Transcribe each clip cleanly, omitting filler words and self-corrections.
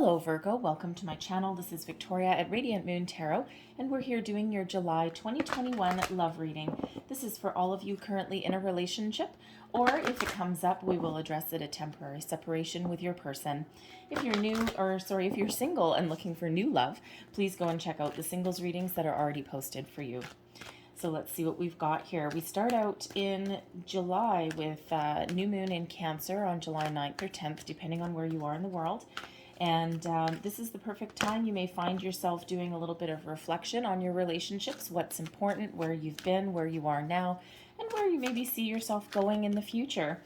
Hello Virgo, welcome to my channel. This is Victoria at Radiant Moon Tarot, and we're here doing your July 2021 love reading. This is for all of you currently in a relationship, or if it comes up, we will address it a temporary separation with your person. If you're if you're single and looking for new love, please go and check out the singles readings that are already posted for you. So let's see what we've got here. We start out in July with new moon in Cancer on July 9th or 10th, depending on where you are in the world. And this is the perfect time. You may find yourself doing a little bit of reflection on your relationships, what's important, where you've been, where you are now, and where you maybe see yourself going in the future.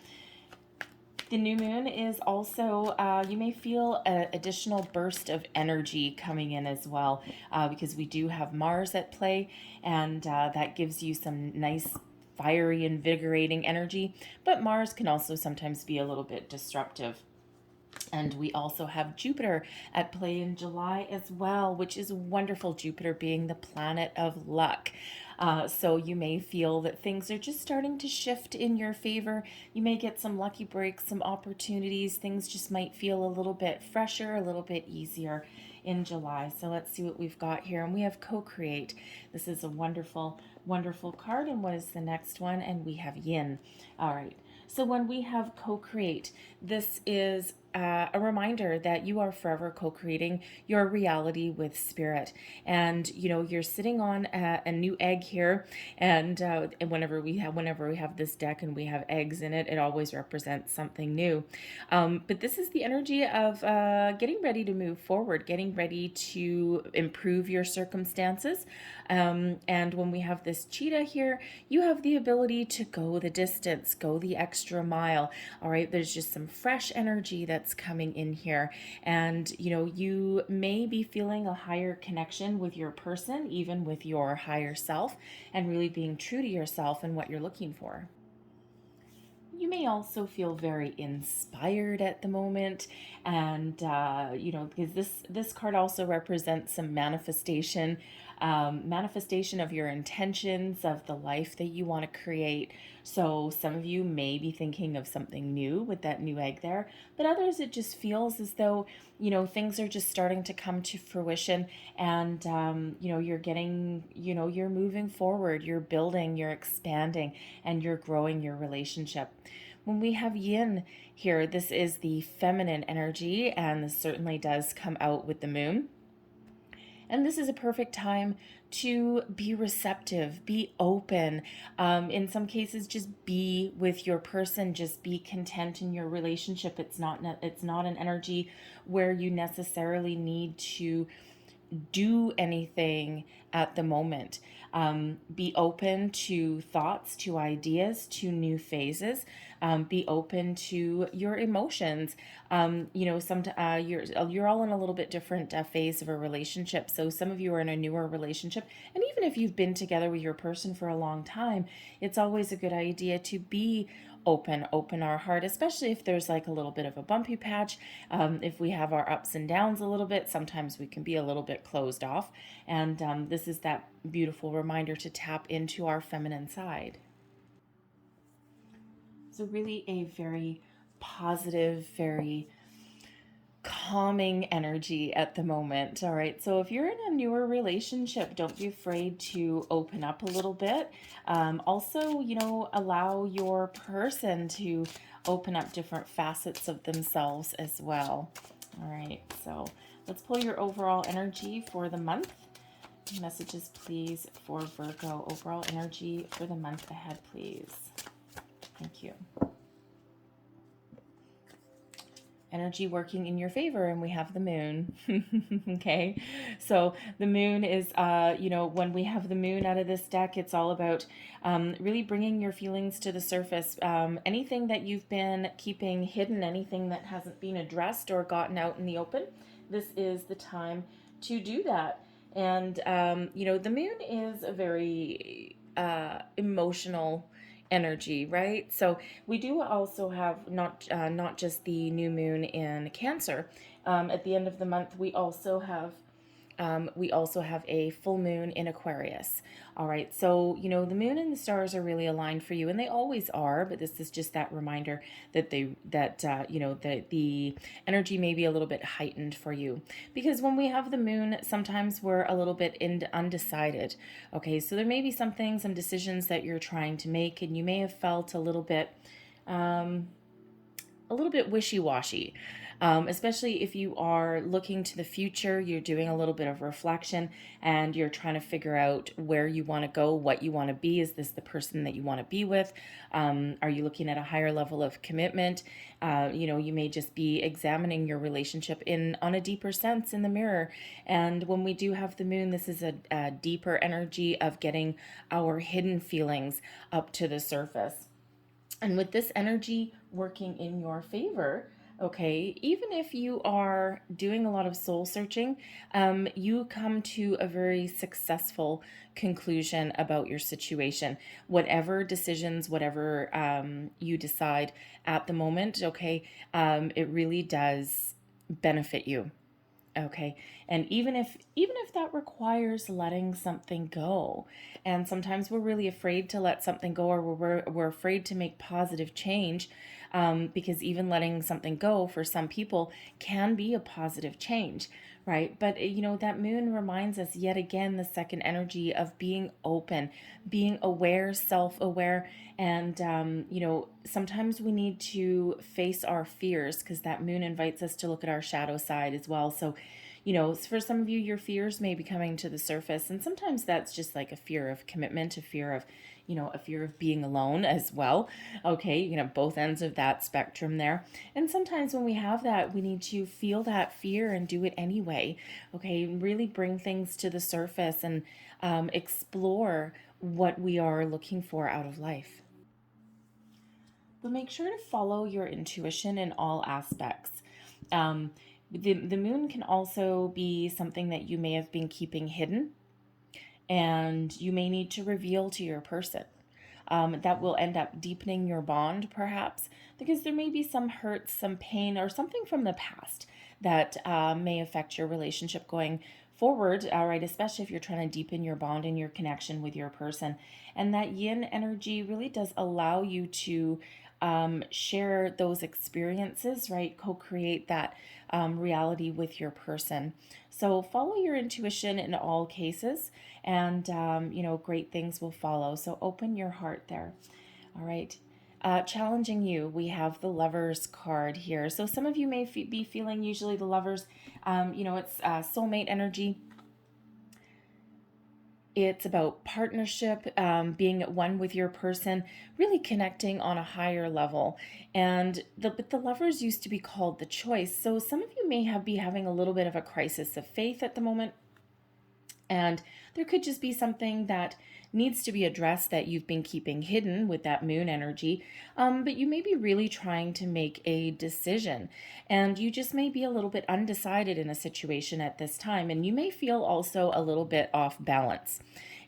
The new moon is also, you may feel an additional burst of energy coming in as well, because we do have Mars at play, and that gives you some nice fiery, invigorating energy, but Mars can also sometimes be a little bit disruptive. And we also have Jupiter at play in July as well, which is wonderful. Jupiter being the planet of luck. So you may feel that things are just starting to shift in your favor. You may get some lucky breaks, some opportunities. Things just might feel a little bit fresher, a little bit easier in July. So let's see what we've got here. And we have co-create. This is a wonderful, wonderful card. And what is the next one? And we have yin. All right. So when we have co-create, this is a reminder that you are forever co-creating your reality with spirit. And you're sitting on a new egg here, and whenever we have this deck and we have eggs in it, it always represents something new. But this is the energy of getting ready to move forward, getting ready to improve your circumstances. And when we have this cheetah here, you have the ability to go the distance, go the extra mile. All right, there's just some fresh energy that's coming in here, and you may be feeling a higher connection with your person, even with your higher self, and really being true to yourself and what you're looking for. You may also feel very inspired at the moment, and because this card also represents some manifestation, manifestation of your intentions, of the life that you want to create. So some of you may be thinking of something new with that new egg there, but others it just feels as though things are just starting to come to fruition, and you're getting, you're moving forward, you're building, you're expanding, and you're growing your relationship. When we have yin here, this is the feminine energy, and this certainly does come out with the moon. And this is a perfect time to be receptive, be open. In some cases, just be with your person, just be content in your relationship. It's not an energy where you necessarily need to do anything at the moment. Be open to thoughts, to ideas, to new phases. Be open to your emotions. You're all in a little bit different phase of a relationship. So some of you are in a newer relationship, and even if you've been together with your person for a long time, it's always a good idea to be open our heart, especially if there's like a little bit of a bumpy patch. If we have our ups and downs a little bit, sometimes we can be a little bit closed off, and this is that beautiful reminder to tap into our feminine side. So really a very positive, very calming energy at the moment. All right, so if you're in a newer relationship, don't be afraid to open up a little bit. Also, allow your person to open up different facets of themselves as well. All right, so let's pull your overall energy for the month. Messages, please, for Virgo. Overall energy for the month ahead, please. Thank you. Energy working in your favor, and we have the moon. Okay, so the moon is when we have the moon out of this deck, it's all about really bringing your feelings to the surface. Anything that you've been keeping hidden, anything that hasn't been addressed or gotten out in the open, this is the time to do that. And the moon is a very emotional energy, right? So we do also have not just the new moon in Cancer. At the end of the month, we also have we also have a full moon in Aquarius. All right, so the moon and the stars are really aligned for you, and they always are. But this is just that reminder that the energy may be a little bit heightened for you, because when we have the moon, sometimes we're a little bit undecided. Okay, so there may be some decisions that you're trying to make, and you may have felt a little bit wishy-washy, especially if you are looking to the future. You're doing a little bit of reflection, and you're trying to figure out where you want to go, what you want to be. Is this the person that you want to be with? Are you looking at a higher level of commitment? You may just be examining your relationship on a deeper sense in the mirror. And when we do have the moon, this is a deeper energy of getting our hidden feelings up to the surface. And with this energy working in your favor, okay, even if you are doing a lot of soul searching, you come to a very successful conclusion about your situation. Whatever decisions, whatever you decide at the moment, okay, it really does benefit you. Okay. And even if that requires letting something go, and sometimes we're really afraid to let something go, or we're afraid to make positive change, because even letting something go for some people can be a positive change, right? But that moon reminds us yet again, the second energy of being open, being aware, self-aware. And sometimes we need to face our fears, because that moon invites us to look at our shadow side as well. So for some of you, your fears may be coming to the surface, and sometimes that's just like a fear of commitment, a fear of being alone as well. Okay, both ends of that spectrum there. And sometimes when we have that, we need to feel that fear and do it anyway. Okay, really bring things to the surface and explore what we are looking for out of life. But make sure to follow your intuition in all aspects. The moon can also be something that you may have been keeping hidden, and you may need to reveal to your person. That will end up deepening your bond, perhaps, because there may be some hurt, some pain, or something from the past that may affect your relationship going forward, all right, especially if you're trying to deepen your bond and your connection with your person. And that yin energy really does allow you to share those experiences, right? Co-create that reality with your person. So follow your intuition in all cases, and great things will follow. So open your heart there. All right. Challenging you, we have the Lovers card here. So some of you may be feeling, usually the Lovers, it's soulmate energy. It's about partnership, being at one with your person, really connecting on a higher level. And the Lovers used to be called the Choice. So some of you may be having a little bit of a crisis of faith at the moment. And there could just be something that needs to be addressed that you've been keeping hidden with that moon energy. But you may be really trying to make a decision, and you just may be a little bit undecided in a situation at this time. And you may feel also a little bit off balance.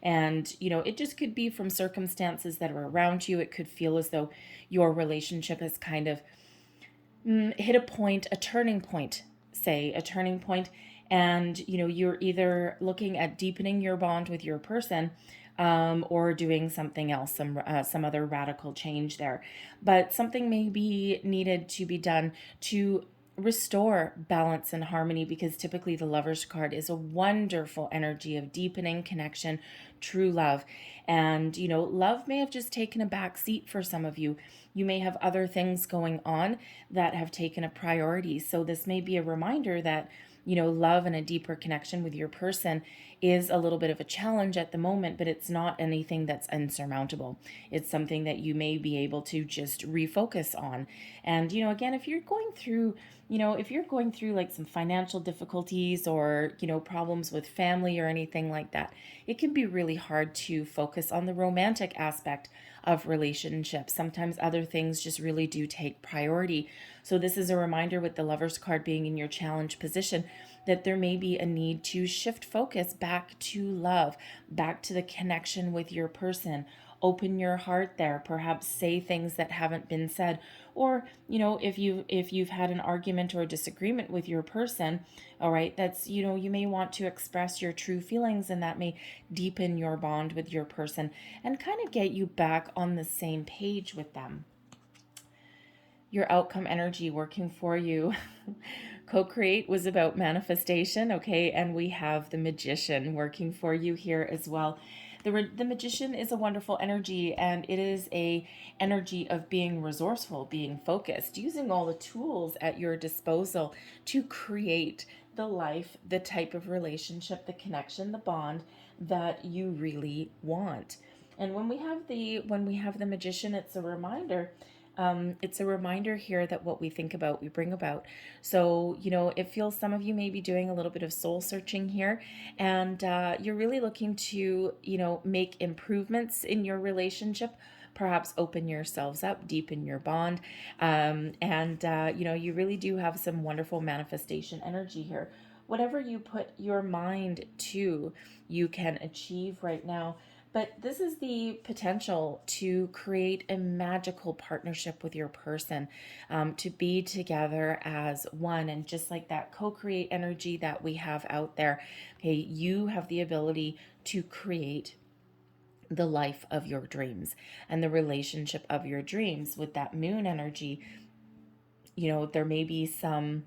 And, it just could be from circumstances that are around you. It could feel as though your relationship has kind of hit a turning point, and you're either looking at deepening your bond with your person, or doing something else, some other radical change there. But something may be needed to be done to restore balance and harmony, because typically the Lovers card is a wonderful energy of deepening connection, true love. And love may have just taken a back seat for some of you. You may have other things going on that have taken a priority. So this may be a reminder that love and a deeper connection with your person is a little bit of a challenge at the moment, but it's not anything that's insurmountable. It's something that you may be able to just refocus on. And, again, if you're going through like some financial difficulties, or, problems with family or anything like that, it can be really hard to focus on the romantic aspect of relationships. Sometimes other things just really do take priority. So this is a reminder, with the Lovers card being in your challenge position, that there may be a need to shift focus back to love, back to the connection with your person, open your heart there, perhaps say things that haven't been said. Or, if you've had an argument or a disagreement with your person, all right, that's, you may want to express your true feelings, and that may deepen your bond with your person and kind of get you back on the same page with them. Your outcome energy working for you. Co-create was about manifestation, okay? And we have the Magician working for you here as well. The Magician is a wonderful energy, and it is a energy of being resourceful, being focused, using all the tools at your disposal to create the life, the type of relationship, the connection, the bond that you really want. And when we have the Magician, it's a reminder. It's a reminder here that what we think about, we bring about. So, it feels some of you may be doing a little bit of soul searching here, and you're really looking to, make improvements in your relationship, perhaps open yourselves up, deepen your bond. And you really do have some wonderful manifestation energy here. Whatever you put your mind to, you can achieve right now. But this is the potential to create a magical partnership with your person, to be together as one. And just like that co-create energy that we have out there, okay, you have the ability to create the life of your dreams and the relationship of your dreams. With that moon energy, there may be some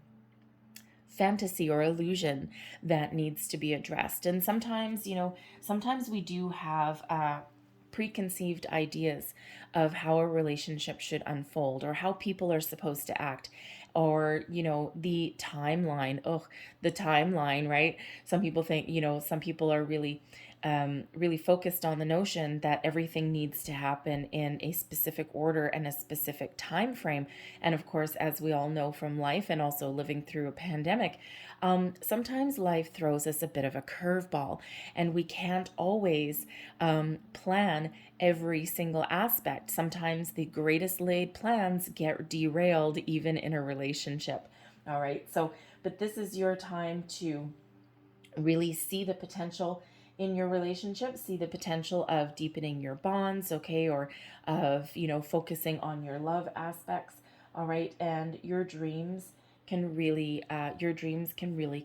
fantasy or illusion that needs to be addressed. And sometimes, sometimes we do have preconceived ideas of how a relationship should unfold, or how people are supposed to act, or the timeline. The timeline, right? Some people think, some people are really focused on the notion that everything needs to happen in a specific order and a specific time frame. And of course, as we all know from life and also living through a pandemic, sometimes life throws us a bit of a curveball, and we can't always plan every single aspect. Sometimes the greatest laid plans get derailed even in a relationship. All right. So, but this is your time to really see the potential in your relationship, see the potential of deepening your bonds, okay, or of, focusing on your love aspects, all right, and your dreams can really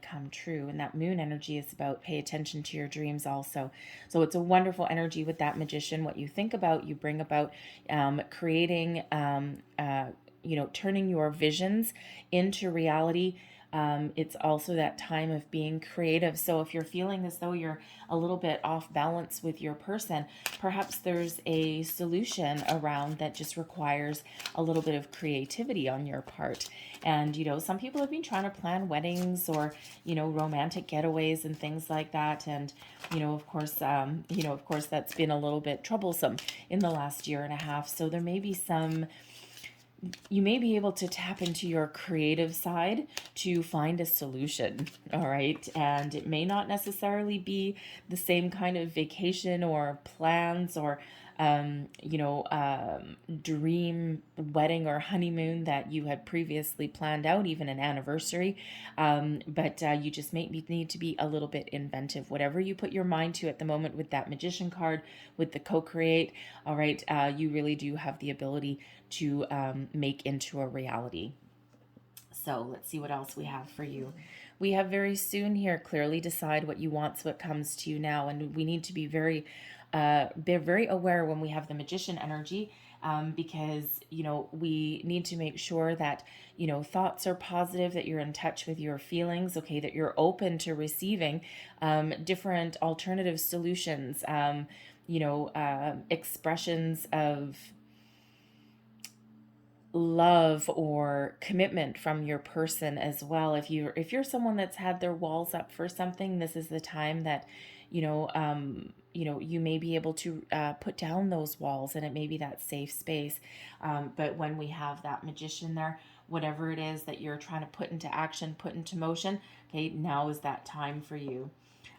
come true. And that moon energy is about pay attention to your dreams also. So it's a wonderful energy with that Magician. What you think about, you bring about, creating, turning your visions into reality. It's also that time of being creative. So if you're feeling as though you're a little bit off balance with your person, perhaps there's a solution around that just requires a little bit of creativity on your part. And, some people have been trying to plan weddings or, romantic getaways and things like that. And, of course, that's been a little bit troublesome in the last year and a half. So there may be you may be able to tap into your creative side to find a solution, all right? And it may not necessarily be the same kind of vacation or plans or, dream wedding or honeymoon that you had previously planned out, even an anniversary. But you just may need to be a little bit inventive. Whatever you put your mind to at the moment with that Magician card, with the co-create, all right, you really do have the ability to make into a reality. So let's see what else we have for you. We have very soon here, clearly decide what you want so it comes to you now. And we need to be very aware when we have the Magician energy, because, we need to make sure that, thoughts are positive, that you're in touch with your feelings, okay, that you're open to receiving different alternative solutions, expressions of love or commitment from your person as well. If you're someone that's had their walls up for something, this is the time that you may be able to put down those walls, and it may be that safe space. But when we have that Magician there, whatever it is that you're trying to put into action, put into motion, okay, now is that time for you.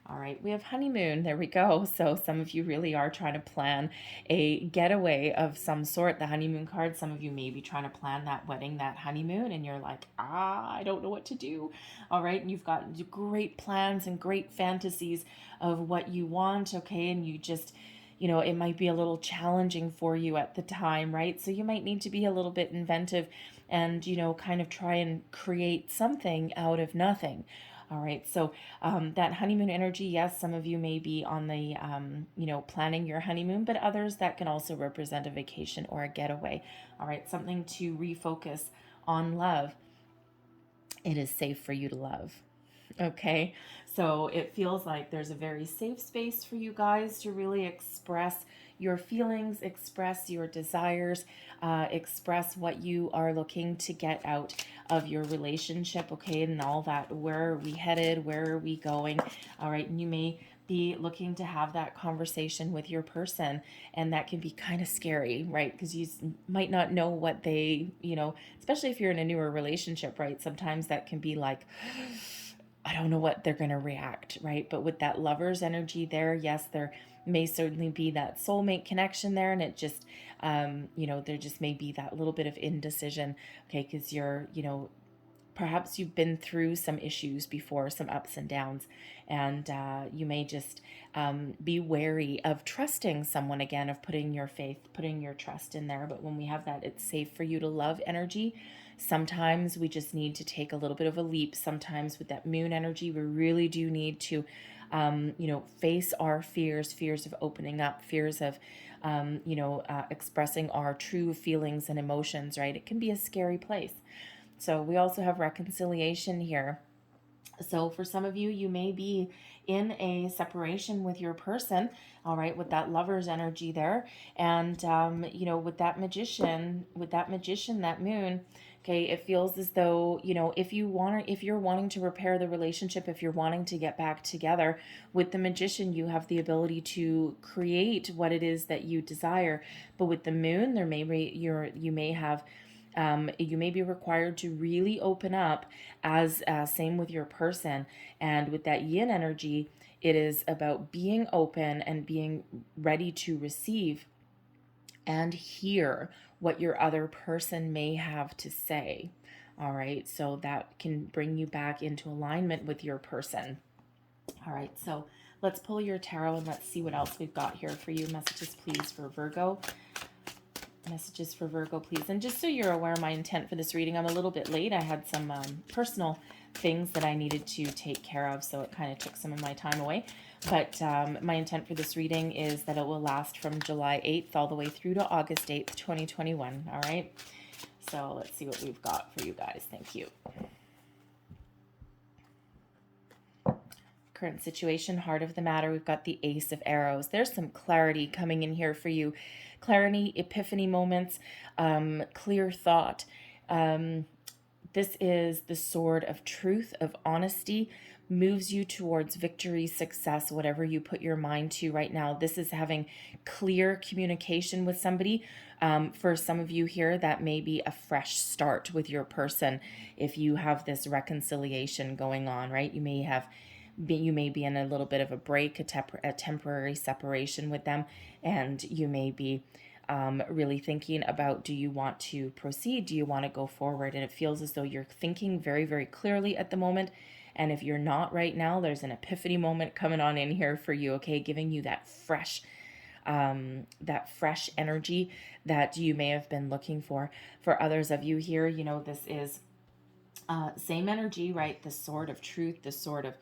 All right, we have honeymoon. There we go. So some of you really are trying to plan a getaway of some sort. The honeymoon card, some of you may be trying to plan that wedding, that honeymoon, and you're like, I don't know what to do. All right, and you've got great plans and great fantasies of what you want, okay, and you just, it might be a little challenging for you at the time, right? So you might need to be a little bit inventive and, kind of try and create something out of nothing. All right, so that honeymoon energy, yes, some of you may be on the, planning your honeymoon, but others that can also represent a vacation or a getaway. All right, something to refocus on love. It is safe for you to love. Okay, so it feels like there's a very safe space for you guys to really express your feelings, express your desires, express what you are looking to get out of your relationship, okay, and all that. Where are we headed? Where are we going? All right, and you may be looking to have that conversation with your person, and that can be kind of scary, right? Because you might not know what they, especially if you're in a newer relationship, right? Sometimes that can be like, I don't know what they're going to react, right? But with that lover's energy there, yes, there may certainly be that soulmate connection there. And it just, there just may be that little bit of indecision, okay? Because you're, perhaps you've been through some issues before, some ups and downs, and you may just be wary of trusting someone again, of putting your faith, putting your trust in there. But when we have that, it's safe for you to love energy. Sometimes we just need to take a little bit of a leap. Sometimes with that moon energy, we really do need to, face our fears of opening up, fears of, expressing our true feelings and emotions, right? It can be a scary place. So we also have reconciliation here. So for some of you, you may be in a separation with your person, all right, with that lover's energy there. And, with that magician, that moon, okay, it feels as though, if you're wanting to repair the relationship, if you're wanting to get back together with the magician, you have the ability to create what it is that you desire. But with the moon, you may be required to really open up, as same with your person. And with that yin energy, it is about being open and being ready to receive and hear what your other person may have to say. All right, so that can bring you back into alignment with your person. All right, so let's pull your tarot and let's see what else we've got here for you. Messages, please, for Virgo. Messages for Virgo, please. And just so you're aware, my intent for this reading, I'm a little bit late. I had some personal things that I needed to take care of, so it kind of took some of my time away. But my intent for this reading is that it will last from July 8th all the way through to August 8th, 2021. All right? So let's see what we've got for you guys. Thank you. Current situation, heart of the matter, we've got the Ace of Arrows. There's some clarity coming in here for you. Clarity, epiphany moments, clear thought. This is the sword of truth, of honesty, moves you towards victory, success, whatever you put your mind to right now. This is having clear communication with somebody. For some of you here, that may be a fresh start with your person. If you have this reconciliation going on, right? You may be in a little bit of a break, a temporary separation with them, and you may be really thinking about, do you want to proceed? Do you want to go forward? And it feels as though you're thinking very, very clearly at the moment. And if you're not right now, there's an epiphany moment coming on in here for you, okay? Giving you that fresh energy that you may have been looking for. For others of you here, this is same energy, right? The sword of truth, the sword of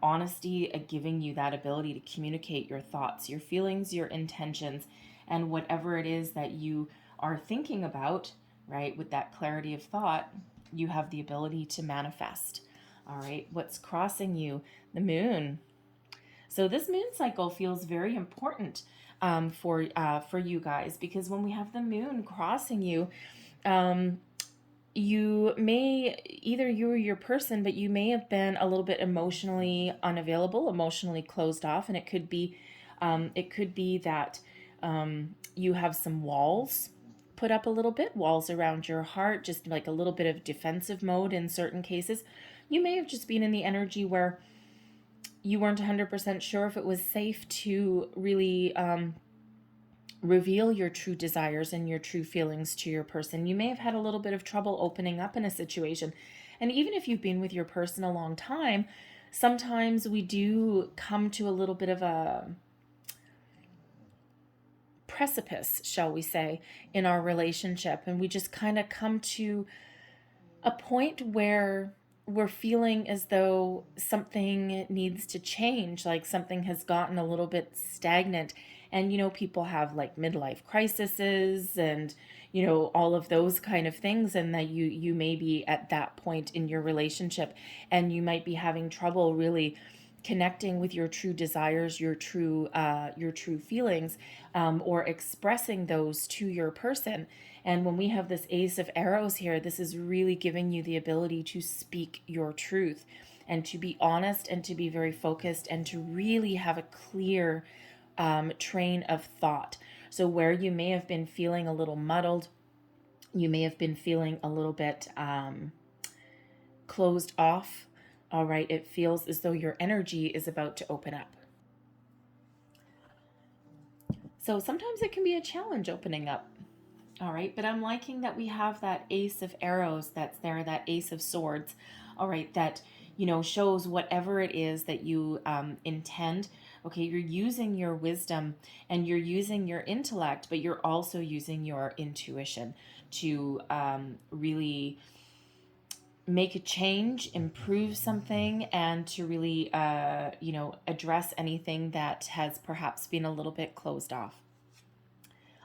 honesty, giving you that ability to communicate your thoughts, your feelings, your intentions, and whatever it is that you are thinking about, right? With that clarity of thought, you have the ability to manifest. All right, what's crossing you? The moon. So this moon cycle feels very important for you guys, because when we have the moon crossing you, you may, either you or your person, but you may have been a little bit emotionally unavailable, emotionally closed off, and it could be that you have some walls put up a little bit, walls around your heart, just like a little bit of defensive mode in certain cases. You may have just been in the energy where you weren't 100% sure if it was safe to really reveal your true desires and your true feelings to your person. You may have had a little bit of trouble opening up in a situation. And even if you've been with your person a long time, sometimes we do come to a little bit of a precipice, shall we say, in our relationship. And we just kind of come to a point where we're feeling as though something needs to change, like something has gotten a little bit stagnant. And, people have like midlife crises and, all of those kind of things. And that you may be at that point in your relationship and you might be having trouble really connecting with your true desires, your true feelings, or expressing those to your person. And when we have this Ace of Arrows here, this is really giving you the ability to speak your truth and to be honest and to be very focused and to really have a clear train of thought. So where you may have been feeling a little muddled, you may have been feeling a little bit closed off. All right, it feels as though your energy is about to open up. So sometimes it can be a challenge opening up. All right, but I'm liking that we have that Ace of Arrows that's there, that Ace of Swords. All right, that, shows whatever it is that you intend. Okay, you're using your wisdom and you're using your intellect, but you're also using your intuition to really make a change, improve something, and to really, address anything that has perhaps been a little bit closed off.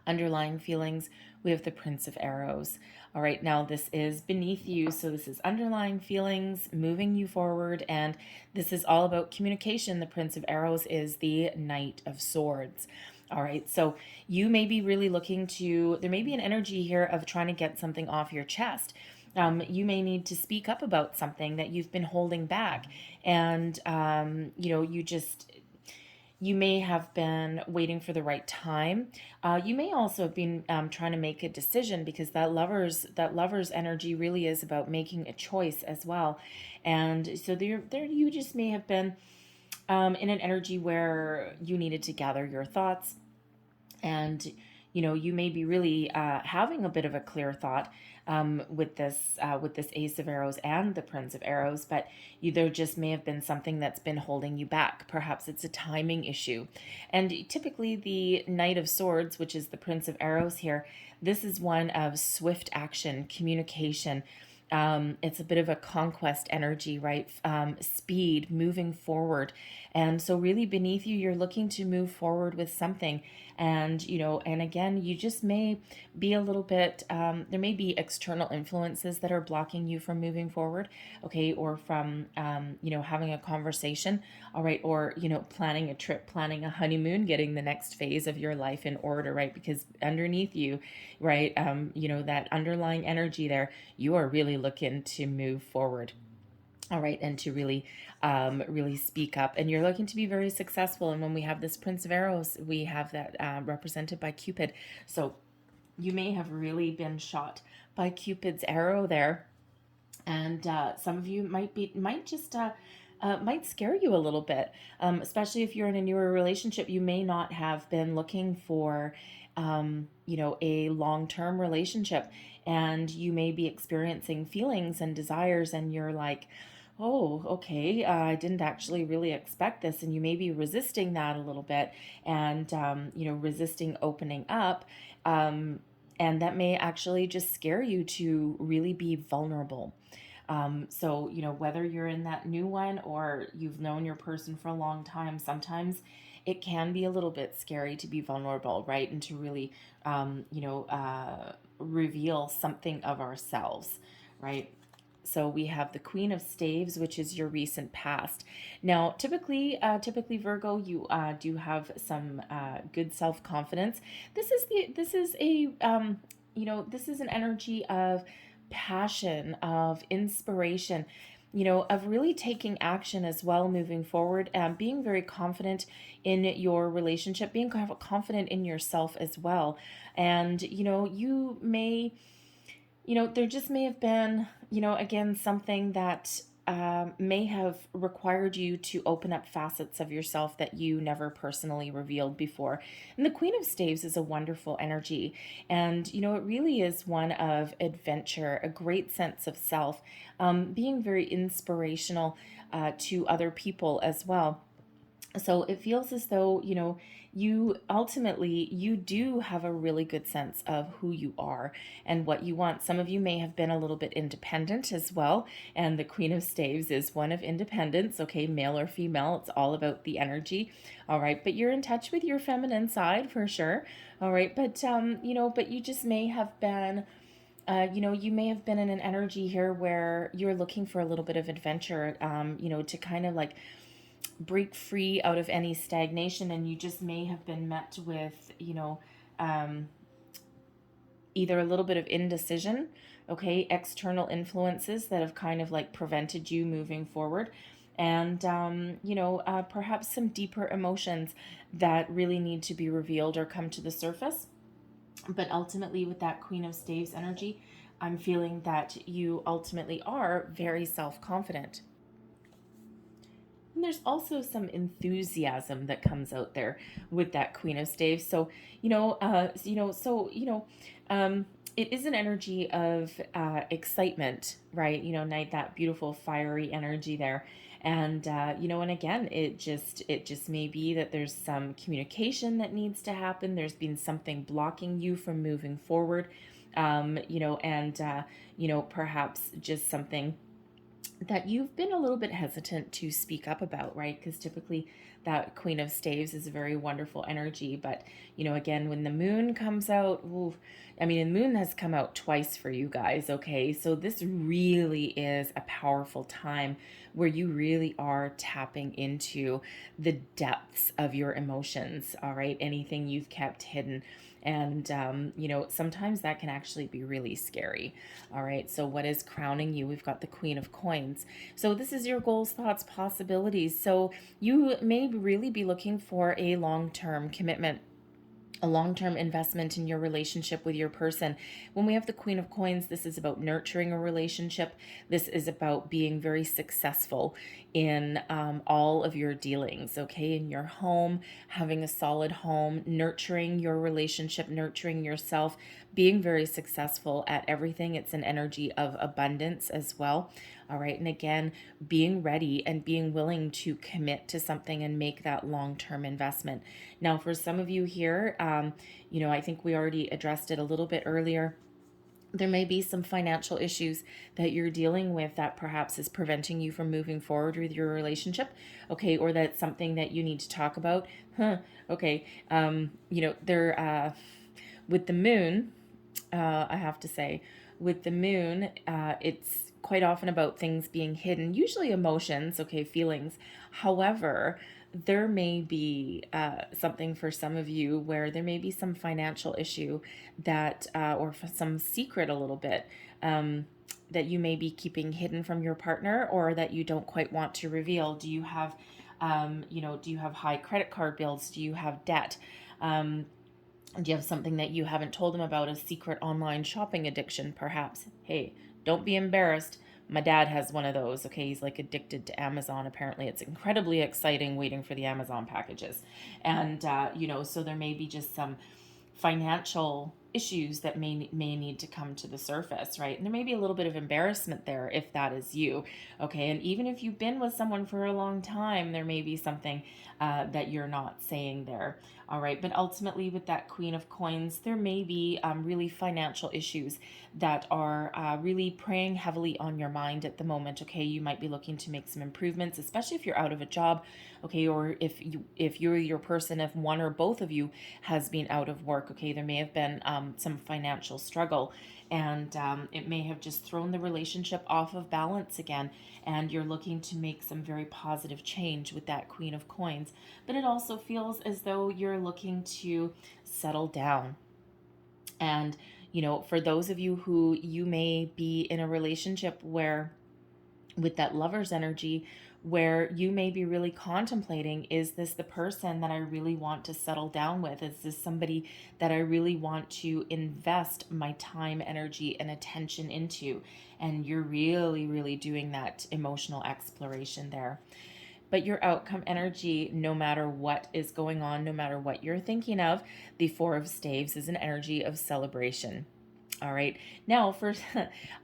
Underlying feelings, we have the Prince of Arrows. All right, now this is beneath you, so this is underlying feelings, moving you forward, and this is all about communication. The Prince of Arrows is the Knight of Swords. All right, so you may be really looking to, there may be an energy here of trying to get something off your chest. You may need to speak up about something that you've been holding back. And, you may have been waiting for the right time. You may also have been trying to make a decision, because that lover's energy really is about making a choice as well. And so there you just may have been in an energy where you needed to gather your thoughts. And you may be really having a bit of a clear thought with this Ace of Arrows and the Prince of Arrows, but there just may have been something that's been holding you back. Perhaps it's a timing issue. And typically the Knight of Swords, which is the Prince of Arrows here, this is one of swift action, communication. It's a bit of a conquest energy, right? Speed, moving forward. And so really beneath you, you're looking to move forward with something. And, and again, you just may be a little bit, there may be external influences that are blocking you from moving forward, okay? Or from, having a conversation, all right? Or, planning a trip, planning a honeymoon, getting the next phase of your life in order, right? Because underneath you, right, that underlying energy there, you are really looking to move forward. All right, and to really, really speak up. And you're looking to be very successful. And when we have this Prince of Arrows, we have that represented by Cupid. So you may have really been shot by Cupid's arrow there. And some of you might scare you a little bit, especially if you're in a newer relationship. You may not have been looking for, a long-term relationship, and you may be experiencing feelings and desires, and you're like, oh, okay, I didn't actually really expect this. And you may be resisting that a little bit and, resisting opening up. And that may actually just scare you to really be vulnerable. So, whether you're in that new one or you've known your person for a long time, sometimes it can be a little bit scary to be vulnerable, right? And to really, reveal something of ourselves, right? So we have the Queen of Staves, which is your recent past. Now, typically Virgo, you do have some good self-confidence. This is an energy of passion, of inspiration, of really taking action as well moving forward, being very confident in your relationship, being confident in yourself as well. And, you may, there just may have been, again, something that may have required you to open up facets of yourself that you never personally revealed before. And the Queen of Staves is a wonderful energy. And, it really is one of adventure, a great sense of self, being very inspirational to other people as well. So it feels as though, you ultimately, you do have a really good sense of who you are and what you want. Some of you may have been a little bit independent as well. And the Queen of Staves is one of independence. Okay, male or female, it's all about the energy. All right, but you're in touch with your feminine side for sure. All right, but but you just may have been you may have been in an energy here where you're looking for a little bit of adventure, to kind of like break free out of any stagnation, and you just may have been met with, um, either a little bit of indecision, okay, external influences that have kind of like prevented you moving forward, and perhaps some deeper emotions that really need to be revealed or come to the surface. But ultimately, with that Queen of Staves energy, I'm feeling that you ultimately are very self-confident. And there's also some enthusiasm that comes out there with that Queen of Staves. So, it is an energy of excitement, right? Night, that beautiful fiery energy there. And and again, it just may be that there's some communication that needs to happen. There's been something blocking you from moving forward, perhaps just something that you've been a little bit hesitant to speak up about, right? Because typically that Queen of Staves is a very wonderful energy. But, again, when the moon comes out, ooh, I mean, the moon has come out twice for you guys, okay? So this really is a powerful time where you really are tapping into the depths of your emotions, all right? Anything you've kept hidden. And, sometimes that can actually be really scary. All right. So, what is crowning you? We've got the Queen of Coins. So, this is your goals, thoughts, possibilities. So, you may really be looking for a long term commitment, a long-term investment in your relationship with your person. When we have the Queen of Coins, this is about nurturing a relationship. This is about being very successful in all of your dealings, okay? In your home, having a solid home, nurturing your relationship, nurturing yourself, being very successful at everything. It's an energy of abundance as well. All right. And again, being ready and being willing to commit to something and make that long-term investment. Now, for some of you here, I think we already addressed it a little bit earlier. There may be some financial issues that you're dealing with that perhaps is preventing you from moving forward with your relationship, okay, or that's something that you need to talk about. Okay. With the moon, I have to say, with the moon, it's quite often about things being hidden, usually emotions, okay, feelings. However, there may be something for some of you where there may be some financial issue that, or some secret a little bit, that you may be keeping hidden from your partner or that you don't quite want to reveal. Do you have, do you have high credit card bills? Do you have debt? Do you have something that you haven't told them about, a secret online shopping addiction, perhaps? Hey, don't be embarrassed. My dad has one of those. Okay, he's like addicted to Amazon. Apparently, it's incredibly exciting waiting for the Amazon packages. And, so there may be just some financial issues that may need to come to the surface, right? And there may be a little bit of embarrassment there if that is you, okay? And even if you've been with someone for a long time, there may be something that you're not saying there, all right? But ultimately, with that Queen of Coins, there may be really financial issues that are really preying heavily on your mind at the moment, okay? You might be looking to make some improvements, especially if you're out of a job, okay? Or if you're your person, if one or both of you has been out of work, okay? There may have been some financial struggle, and it may have just thrown the relationship off of balance again, and you're looking to make some very positive change with that Queen of Coins. But it also feels as though you're looking to settle down. And, for those of you who you may be in a relationship where, with that lover's energy, where you may be really contemplating, is this the person that I really want to settle down with? Is this somebody that I really want to invest my time, energy, and attention into? And you're really, really doing that emotional exploration there. But your outcome energy, no matter what is going on, no matter what you're thinking of, the Four of Staves is an energy of celebration. All right. Now, first,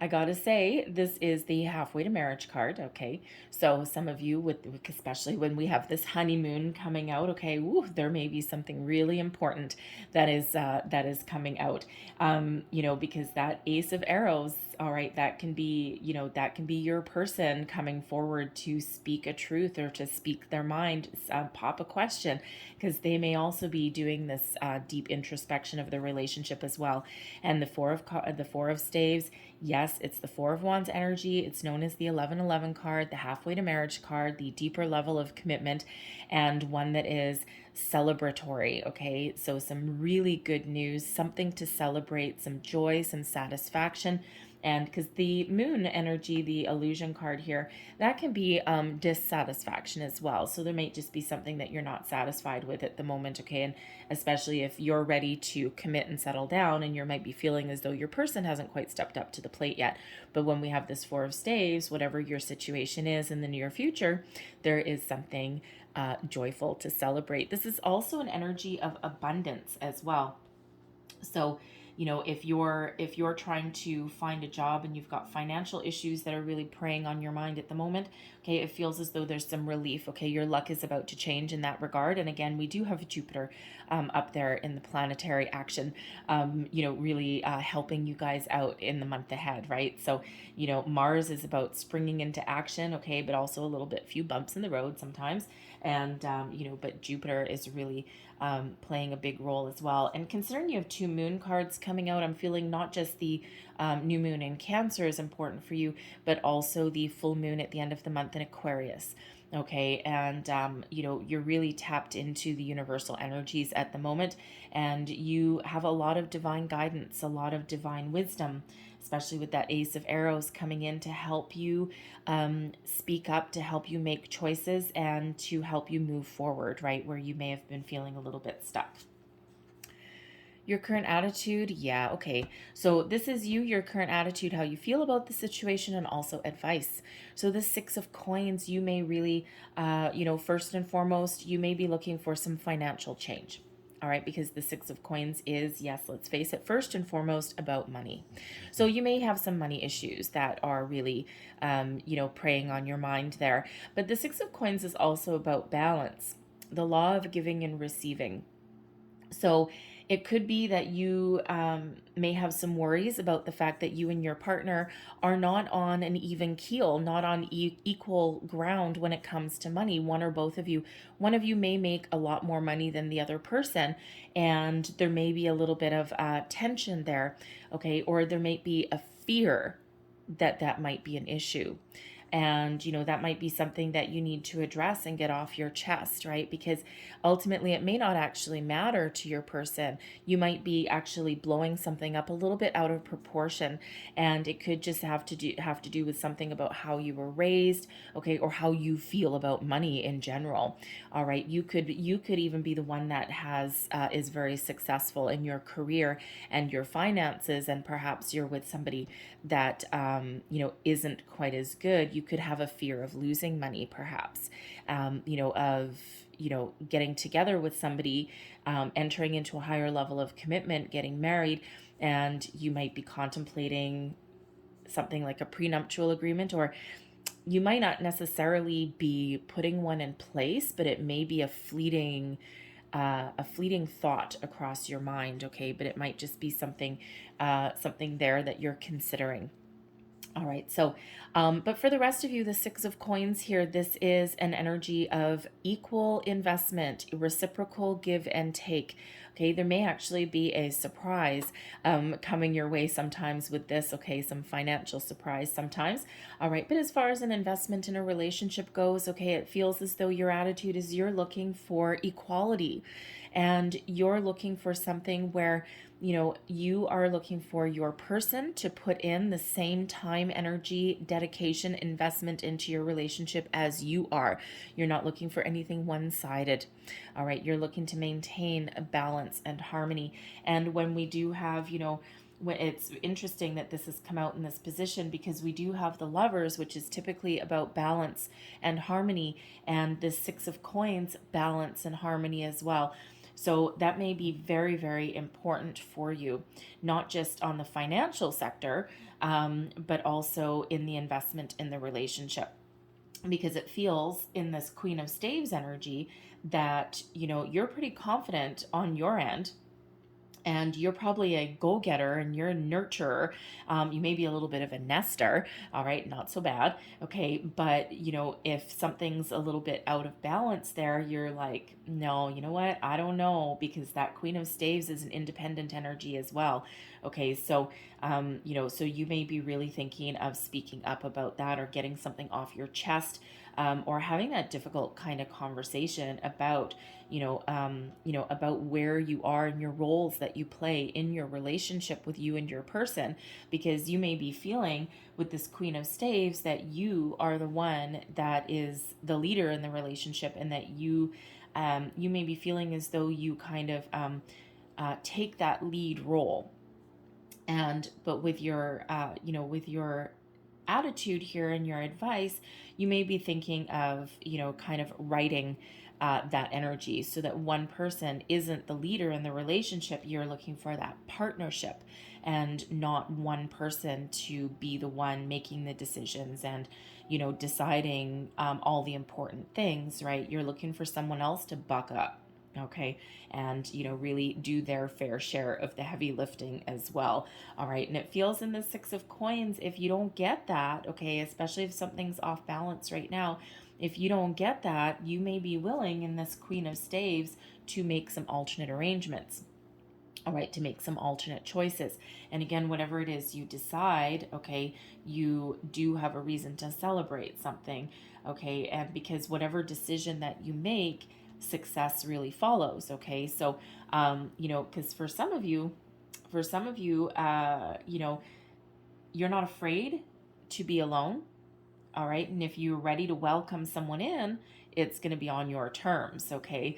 I gotta say, this is the halfway to marriage card. Okay. So some of you, especially when we have this honeymoon coming out, okay, there may be something really important that is coming out. Because that Ace of Arrows, all right, that can be, that can be your person coming forward to speak a truth or to speak their mind, pop a question, because they may also be doing this deep introspection of the relationship as well. And the Four of Staves, yes, it's the Four of Wands energy. It's known as the 1111 card, the halfway to marriage card, the deeper level of commitment, and one that is celebratory. Okay, so some really good news, something to celebrate, some joy, some satisfaction. And because the moon energy, the illusion card here, that can be dissatisfaction as well. So there might just be something that you're not satisfied with at the moment, okay? And especially if you're ready to commit and settle down, and you might be feeling as though your person hasn't quite stepped up to the plate yet. But when we have this Four of Staves, whatever your situation is in the near future, there is something joyful to celebrate. This is also an energy of abundance as well. So, if you're trying to find a job and you've got financial issues that are really preying on your mind at the moment, okay, it feels as though there's some relief. Okay, your luck is about to change in that regard. And again, we do have Jupiter up there in the planetary action, really helping you guys out in the month ahead, right? So, Mars is about springing into action, okay, but also a little bit few bumps in the road sometimes. And but Jupiter is really playing a big role as well. And considering you have two moon cards coming out, I'm feeling not just the new moon in Cancer is important for you, but also the full moon at the end of the month in Aquarius. Okay, and you're really tapped into the universal energies at the moment, and you have a lot of divine guidance, a lot of divine wisdom, especially with that Ace of Arrows coming in to help you speak up, to help you make choices, and to help you move forward, right, where you may have been feeling a little bit stuck. Your current attitude, yeah, okay. So this is you, your current attitude, how you feel about the situation, and also advice. So the Six of Coins, you may really, first and foremost, you may be looking for some financial change. All right, because the Six of Coins is, yes, let's face it, first and foremost about money. So you may have some money issues that are really, preying on your mind there. But the Six of Coins is also about balance, the law of giving and receiving. So it could be that you may have some worries about the fact that you and your partner are not on an even keel, not on equal ground when it comes to money, one or both of you. One of you may make a lot more money than the other person, and there may be a little bit of tension there, okay? Or there might be a fear that might be an issue. And, that might be something that you need to address and get off your chest, right? Because ultimately it may not actually matter to your person. You might be actually blowing something up a little bit out of proportion. And it could just have to do with something about how you were raised, okay, or how you feel about money in general. All right. You could even be the one that is very successful in your career and your finances, and perhaps you're with somebody that isn't quite as good. You could have a fear of losing money, perhaps, getting together with somebody, entering into a higher level of commitment, getting married, and you might be contemplating something like a prenuptial agreement, or you might not necessarily be putting one in place, but it may be a fleeting thought across your mind, okay? But it might just be something there that you're considering. All right, so, but for the rest of you, the Six of Coins here, this is an energy of equal investment, reciprocal give and take. Okay, there may actually be a surprise coming your way sometimes with this, okay, some financial surprise sometimes. All right, but as far as an investment in a relationship goes, okay, it feels as though your attitude is you're looking for equality, and you're looking for something where you are looking for your person to put in the same time, energy, dedication, investment into your relationship as you are. You're not looking for anything one-sided. All right, you're looking to maintain a balance and harmony. And when we do have, it's interesting that this has come out in this position, because we do have the Lovers, which is typically about balance and harmony, and the Six of Coins, balance and harmony as well. So that may be very, very important for you, not just on the financial sector, but also in the investment in the relationship. Because it feels in this Queen of Staves energy that, you're pretty confident on your end, and you're probably a go-getter and you're a nurturer. You may be a little bit of a nester, all right, not so bad, okay, but if something's a little bit out of balance there, you're like, no, you know what, I don't know, because that Queen of Staves is an independent energy as well. Okay, so so you may be really thinking of speaking up about that, or getting something off your chest, or having that difficult kind of conversation about about where you are and your roles that you play in your relationship with you and your person, because you may be feeling with this Queen of Staves that you are the one that is the leader in the relationship, and that you may be feeling as though you kind of take that lead role. But with your with your attitude here and your advice, you may be thinking of kind of writing that energy, so that one person isn't the leader in the relationship. You're looking for that partnership, and not one person to be the one making the decisions and deciding all the important things, right? You're looking for someone else to buck up, okay, and really do their fair share of the heavy lifting as well. All right, and it feels in the Six of Coins, if you don't get that, okay, especially if something's off balance right now, if you don't get that, you may be willing in this Queen of Staves to make some alternate arrangements. All right, to make some alternate choices. And again, whatever it is you decide, okay, you do have a reason to celebrate something, okay, and because whatever decision that you make, success really follows, okay? So because for some of you, you're not afraid to be alone, all right? And if you're ready to welcome someone in, it's going to be on your terms, okay?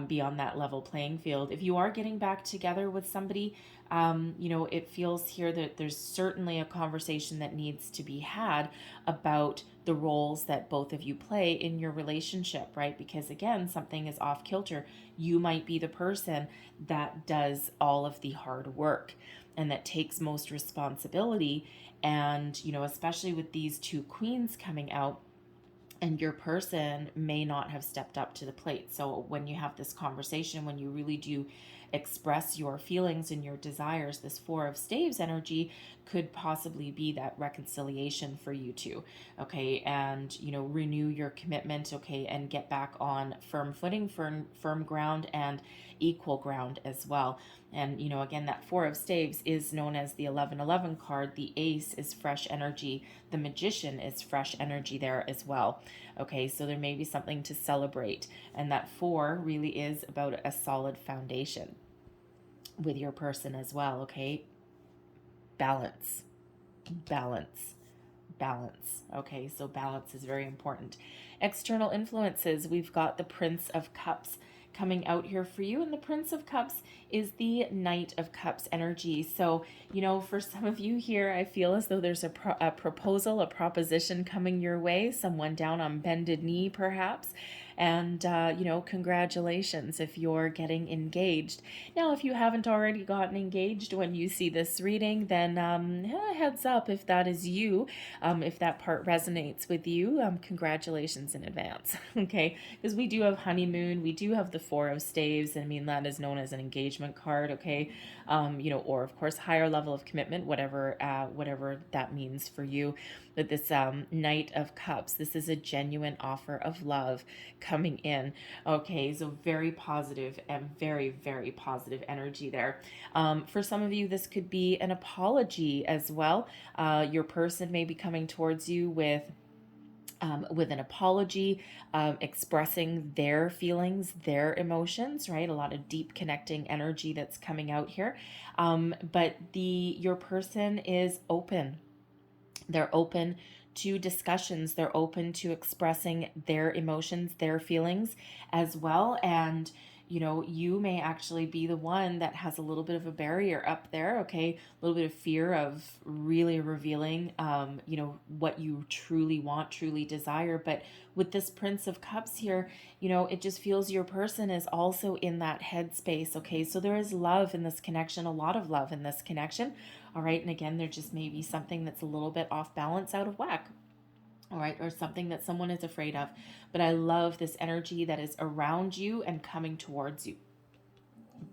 Be on that level playing field. If you are getting back together with somebody, it feels here that there's certainly a conversation that needs to be had about the roles that both of you play in your relationship, right? Because again, something is off kilter. You might be the person that does all of the hard work and that takes most responsibility. And, especially with these two queens coming out, and your person may not have stepped up to the plate. So when you have this conversation, when you really do express your feelings and your desires, this Four of Staves energy could possibly be that reconciliation for you two, okay? And, renew your commitment, okay, and get back on firm footing, firm ground, and equal ground as well. And, again, that Four of Staves is known as the 1111 card. The Ace is fresh energy. The Magician is fresh energy there as well. Okay, so there may be something to celebrate. And that four really is about a solid foundation with your person as well, okay? Balance, balance, balance. Okay, so balance is very important. External influences, we've got the Prince of Cups coming out here for you, and the Prince of Cups is the Knight of Cups energy. So for some of you here, I feel as though there's a proposal, a proposition coming your way, someone down on bended knee perhaps, and congratulations if you're getting engaged. Now, if you haven't already gotten engaged when you see this reading, then heads up if that is you, if that part resonates with you, congratulations in advance. Okay, because we do have honeymoon, we do have the Four of Staves, and I mean that is known as an engagement card, okay, or of course higher level of commitment, whatever that means for you. But this Knight of Cups, this is a genuine offer of love coming in. Okay, so very positive and very, very positive energy there. For some of you, this could be an apology as well. Your person may be coming towards you with an apology, expressing their feelings, their emotions, right? A lot of deep connecting energy that's coming out here. But your person is open. They're open to discussions. They're open to expressing their emotions, their feelings as well. And, you may actually be the one that has a little bit of a barrier up there, okay? A little bit of fear of really revealing, what you truly want, truly desire. But with this Prince of Cups here, it just feels your person is also in that headspace, okay? So there is love in this connection, a lot of love in this connection, all right? And again, there just may be something that's a little bit off balance, out of whack, all right, or something that someone is afraid of. But I love this energy that is around you and coming towards you.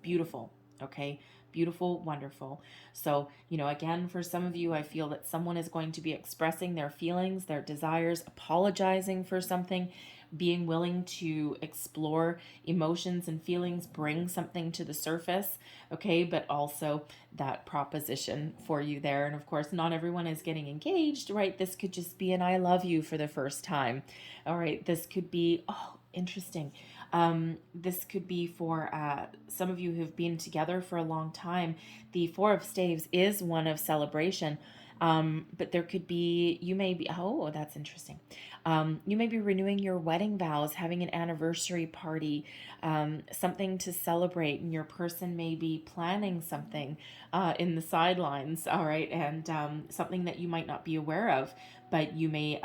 Beautiful, okay? Beautiful, wonderful. So, again, for some of you, I feel that someone is going to be expressing their feelings, their desires, apologizing for something, being willing to explore emotions and feelings, bring something to the surface, okay? But also that proposition for you there. And of course, not everyone is getting engaged, right? This could just be an I love you for the first time, all right? This could be, oh, interesting. This could be for some of you who've been together for a long time. The Four of Staves is one of celebration, but there could be, you may be, oh, that's interesting. You may be renewing your wedding vows, having an anniversary party, something to celebrate, and your person may be planning something in the sidelines, all right, and something that you might not be aware of, but you may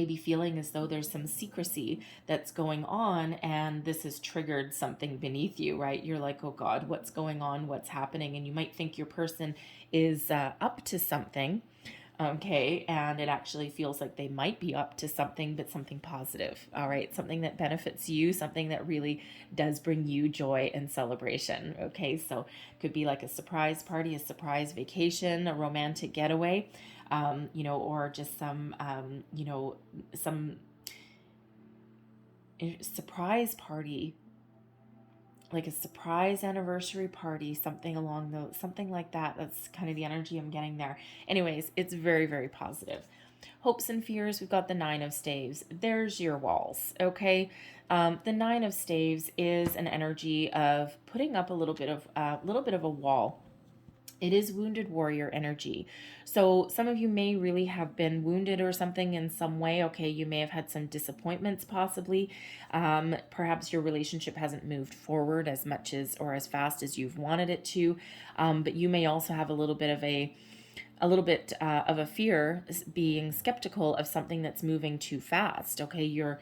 be feeling as though there's some secrecy that's going on, and this has triggered something beneath you, right? You're like, oh God, what's going on? What's happening? And you might think your person is up to something, okay? And it actually feels like they might be up to something, but something positive, all right? Something that benefits you, something that really does bring you joy and celebration, okay? So it could be like a surprise party, a surprise vacation, a romantic getaway, or just some surprise party, like a surprise anniversary party, something like that. That's kind of the energy I'm getting there. Anyways, it's very, very positive. Hopes and fears, we've got the Nine of Staves. There's your walls, okay? The Nine of Staves is an energy of putting up a little bit of a wall. It is wounded warrior energy. So some of you may really have been wounded or something in some way. Okay, you may have had some disappointments possibly. Perhaps your relationship hasn't moved forward as much as or as fast as you've wanted it to. But you may also have a little bit of a fear, being skeptical of something that's moving too fast. Okay, your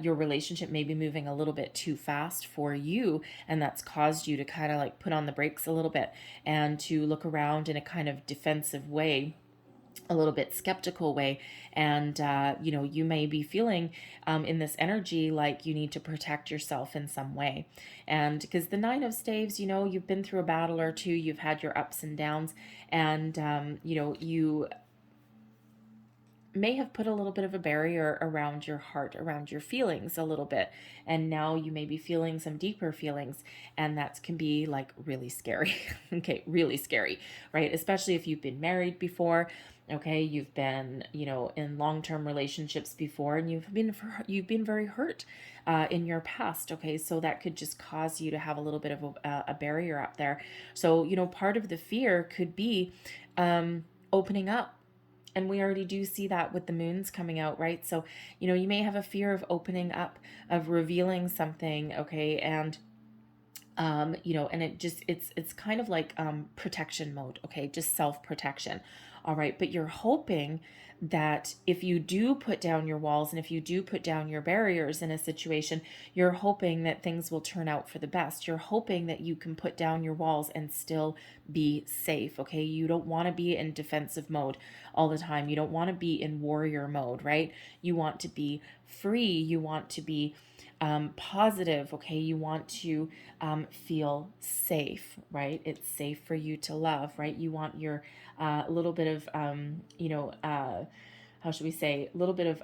relationship may be moving a little bit too fast for you, and that's caused you to kind of like put on the brakes a little bit and to look around in a kind of defensive way, a little bit skeptical way. And you may be feeling in this energy like you need to protect yourself in some way. And because the Nine of Staves, you've been through a battle or two, you've had your ups and downs, and you may have put a little bit of a barrier around your heart, around your feelings a little bit. And now you may be feeling some deeper feelings, and that can be like really scary. Okay, really scary, right? Especially if you've been married before. Okay, you've been, in long-term relationships before, and you've been very hurt in your past. Okay, so that could just cause you to have a little bit of a barrier up there. So, part of the fear could be opening up. And we already do see that with the moons coming out, right? So, you may have a fear of opening up, of revealing something, okay? And, and it's kind of like protection mode, okay? Just self-protection, all right? But you're hoping that if you do put down your walls and if you do put down your barriers in a situation, you're hoping that things will turn out for the best. You're hoping that you can put down your walls and still be safe, okay? You don't want to be in defensive mode all the time. You don't want to be in warrior mode, right? You want to be free. You want to be positive, okay? You want to feel safe, right? It's safe for you to love, right? You want your little bit of, how should we say, a little bit of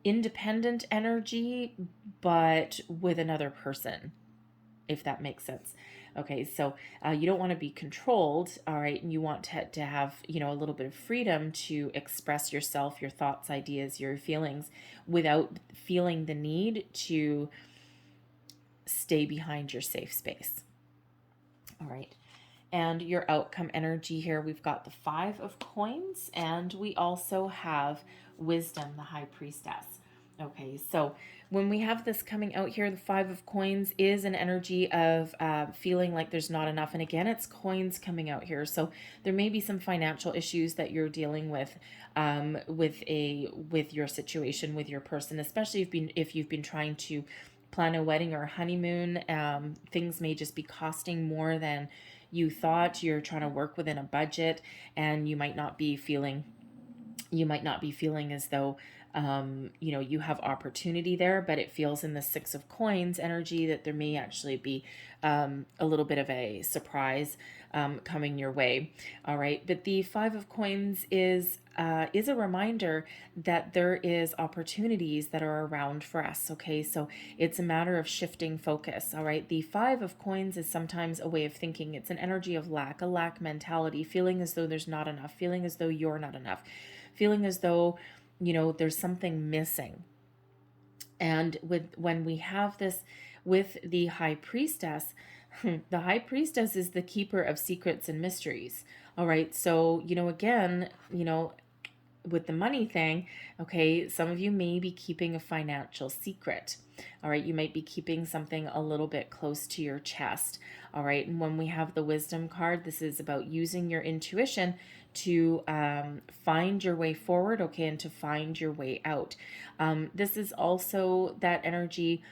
independent energy, but with another person, if that makes sense. Okay, so you don't want to be controlled, all right, and you want to have, a little bit of freedom to express yourself, your thoughts, ideas, your feelings, without feeling the need to stay behind your safe space. All right, and your outcome energy here, we've got the Five of Coins, and we also have Wisdom, the High Priestess. Okay, so when we have this coming out here, the Five of Coins is an energy of feeling like there's not enough. And again, it's coins coming out here. So there may be some financial issues that you're dealing with your situation, with your person, especially if you've been trying to plan a wedding or a honeymoon. Things may just be costing more than you thought. You're trying to work within a budget, and you might not be feeling as though you have opportunity there, but it feels in the Six of Coins energy that there may actually be a little bit of a surprise coming your way. All right, but the Five of Coins is a reminder that there is opportunities that are around for us. Okay, so it's a matter of shifting focus. All right, the Five of Coins is sometimes a way of thinking. It's an energy of lack, a lack mentality, feeling as though there's not enough, feeling as though you're not enough, feeling as though there's something missing. And when we have this with the High Priestess, the High Priestess is the keeper of secrets and mysteries. All right, so again, with the money thing, okay, some of you may be keeping a financial secret. All right, you might be keeping something a little bit close to your chest. All right, and when we have the Wisdom card, this is about using your intuition to find your way forward, okay, and to find your way out. This is also that energy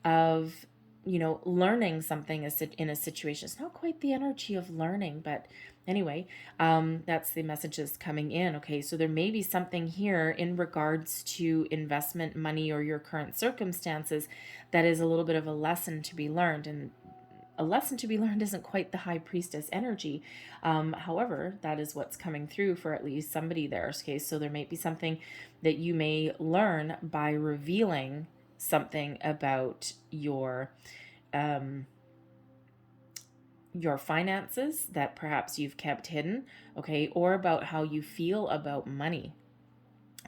of learning something in a situation. It's not quite the energy of learning, but anyway, that's the messages coming in. Okay, so there may be something here in regards to investment, money, or your current circumstances that is a little bit of a lesson to be learned. And a lesson to be learned isn't quite the High Priestess energy. However, that is what's coming through for at least somebody there. Okay, so there may be something that you may learn by revealing something about your finances that perhaps you've kept hidden, okay, or about how you feel about money.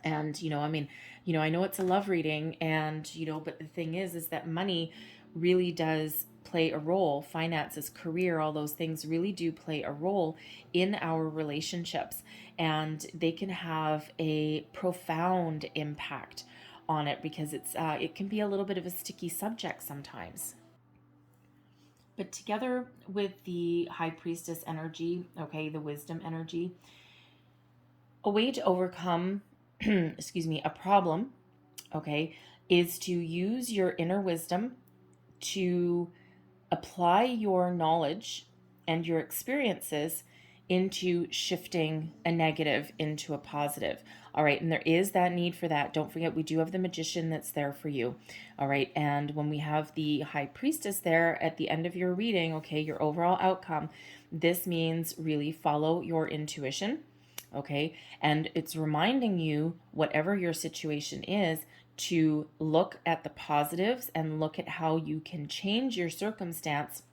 And I know it's a love reading, and but the thing is that money really does play a role. Finances, career, all those things really do play a role in our relationships, and they can have a profound impact on it because it can be a little bit of a sticky subject sometimes. But together with the High Priestess energy, okay, the Wisdom energy, a way to overcome excuse me, a problem, okay, is to use your inner wisdom to apply your knowledge and your experiences into shifting a negative into a positive. All right, and there is that need for that. Don't forget, we do have the Magician that's there for you. All right, and when we have the High Priestess there at the end of your reading, okay, your overall outcome, this means really follow your intuition. Okay, and it's reminding you, whatever your situation is, to look at the positives and look at how you can change your circumstance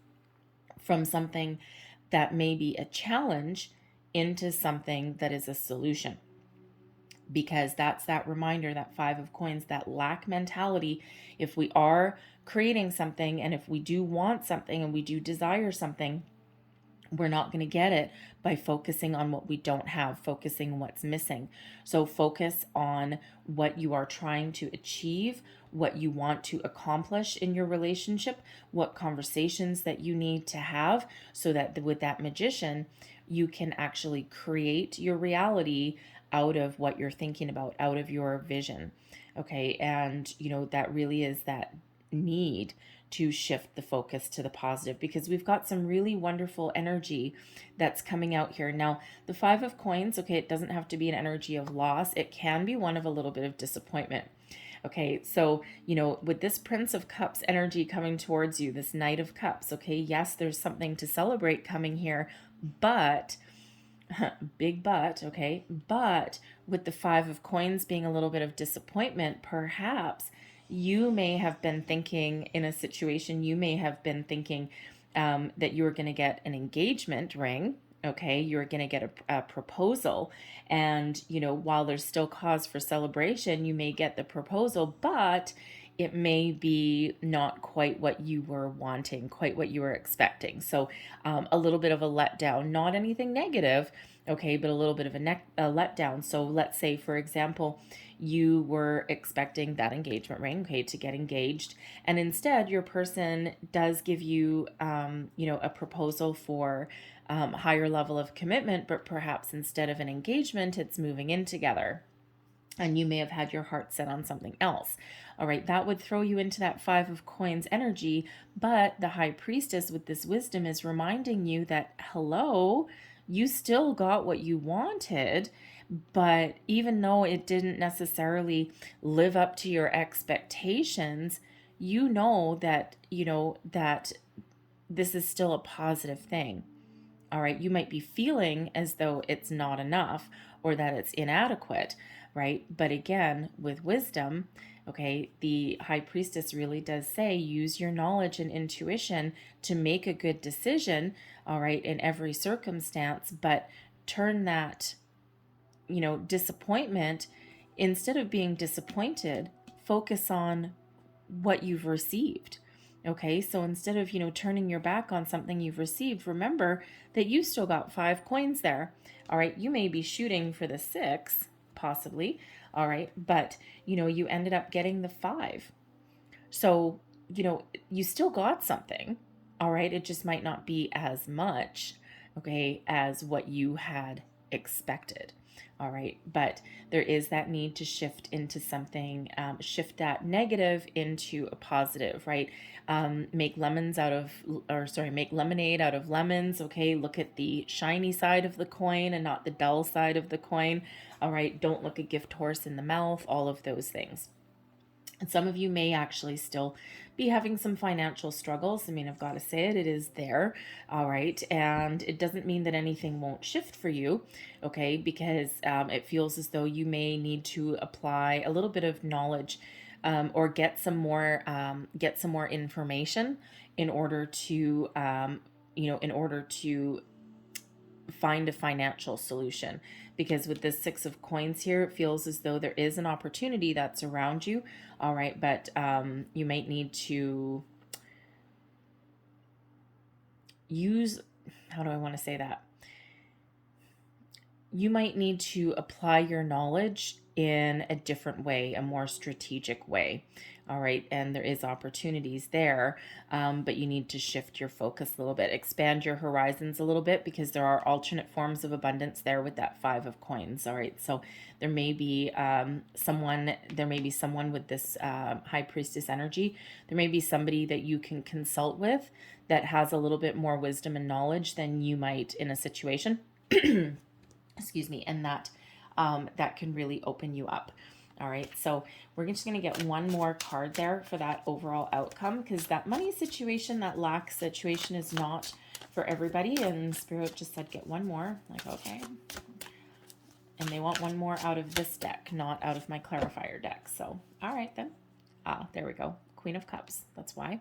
from something that may be a challenge into something that is a solution. Because that's that reminder, that Five of Coins, that lack mentality. If we are creating something, and if we do want something and we do desire something, we're not going to get it by focusing on what we don't have, focusing on what's missing. So focus on what you are trying to achieve, what you want to accomplish in your relationship, what conversations that you need to have, so that with that Magician, you can actually create your reality out of what you're thinking about, out of your vision. Okay, and that really is that need to shift the focus to the positive, because we've got some really wonderful energy that's coming out here. Now, the Five of Coins, okay, it doesn't have to be an energy of loss. It can be one of a little bit of disappointment. Okay, so, with this Prince of Cups energy coming towards you, this Knight of Cups, okay, yes, there's something to celebrate coming here, but big but, okay, but with the Five of Coins being a little bit of disappointment, perhaps you may have been thinking in a situation, you may have been thinking that you were going to get an engagement ring. Okay, you're going to get a proposal, and while there's still cause for celebration, you may get the proposal, but it may be not quite what you were wanting, quite what you were expecting. So a little bit of a letdown, not anything negative, okay, but a little bit of a letdown. So let's say, for example, you were expecting that engagement ring, okay, to get engaged, and instead your person does give you, a proposal for higher level of commitment, but perhaps instead of an engagement, it's moving in together. And you may have had your heart set on something else. All right, that would throw you into that Five of Coins energy. But the High Priestess with this wisdom is reminding you that, hello, you still got what you wanted. But even though it didn't necessarily live up to your expectations, that this is still a positive thing. All right, you might be feeling as though it's not enough or that it's inadequate, right? But again, with wisdom, okay, the High Priestess really does say use your knowledge and intuition to make a good decision, all right, in every circumstance, but turn that, disappointment, instead of being disappointed, focus on what you've received. Okay, so instead of, turning your back on something you've received, remember that you still got 5 coins there. All right, you may be shooting for the 6, possibly. All right, but, you ended up getting the 5. So, you still got something. All right, it just might not be as much, okay, as what you had expected. All right, but there is that need to shift into something, shift that negative into a positive, right? Make lemonade out of lemons. Okay, look at the shiny side of the coin and not the dull side of the coin. All right, don't look a gift horse in the mouth, all of those things. And some of you may actually still be having some financial struggles. I mean, I've got to say it is there. All right. And it doesn't mean that anything won't shift for you. Okay. Because it feels as though you may need to apply a little bit of knowledge or get some more information in order to, find a financial solution. Because with this 6 of Coins here, it feels as though there is an opportunity that's around you. All right, but you might need to use, how do I want to say that? You might need to apply your knowledge in a different way, a more strategic way. All right, and there is opportunities there, but you need to shift your focus a little bit, expand your horizons a little bit, because there are alternate forms of abundance there with that 5 of Coins. All right, so there may be someone with this High Priestess energy. There may be somebody that you can consult with that has a little bit more wisdom and knowledge than you might in a situation. Excuse me, and that can really open you up. All right, so we're just going to get one more card there for that overall outcome, because that money situation, that lack situation, is not for everybody. And Spirit just said get one more. Like, okay. And they want one more out of this deck, not out of my clarifier deck. So, all right then. There we go. Queen of Cups. That's why.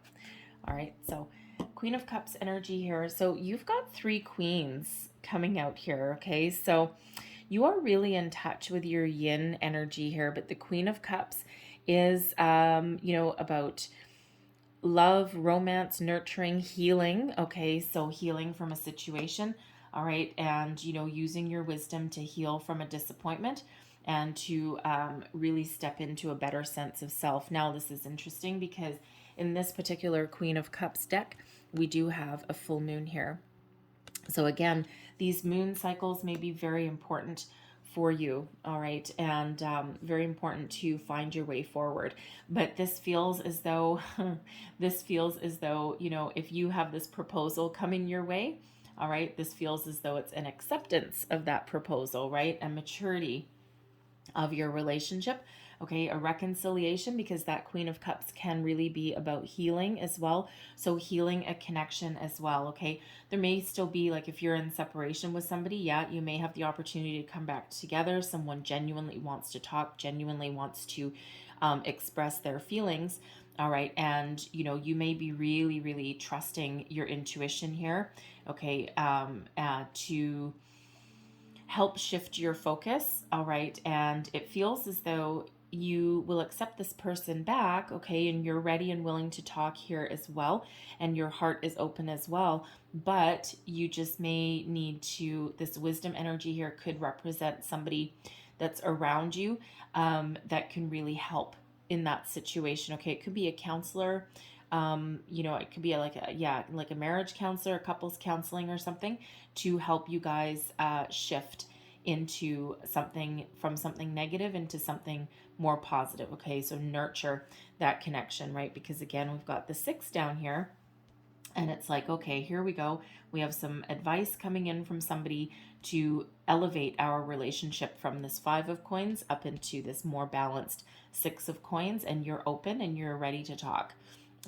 All right, so Queen of Cups energy here. So you've got 3 queens coming out here, okay? So you are really in touch with your yin energy here, but the Queen of Cups is, about love, romance, nurturing, healing, okay? So healing from a situation, all right? And, using your wisdom to heal from a disappointment and to really step into a better sense of self. Now, this is interesting because in this particular Queen of Cups deck, we do have a full moon here. So again, these moon cycles may be very important for you, all right, and very important to find your way forward. But this feels as though, if you have this proposal coming your way, all right, this feels as though it's an acceptance of that proposal, right, a maturity of your relationship. Okay, a reconciliation, because that Queen of Cups can really be about healing as well. So healing a connection as well, okay? There may still be, like, if you're in separation with somebody, yeah, you may have the opportunity to come back together. Someone genuinely wants to talk, genuinely wants to express their feelings, all right? And, you may be really, really trusting your intuition here, okay, to help shift your focus, all right? And it feels as though you will accept this person back, okay, and you're ready and willing to talk here as well, and your heart is open as well, but you just may need to, this wisdom energy here could represent somebody that's around you that can really help in that situation, okay? It could be a counselor, it could be like a marriage counselor, a couples counseling or something to help you guys shift into something, from something negative into something more positive, okay? So nurture that connection, right? Because again, we've got the 6 down here, and it's like, okay, here we go. We have some advice coming in from somebody to elevate our relationship from this 5 of coins up into this more balanced 6 of coins, and you're open and you're ready to talk.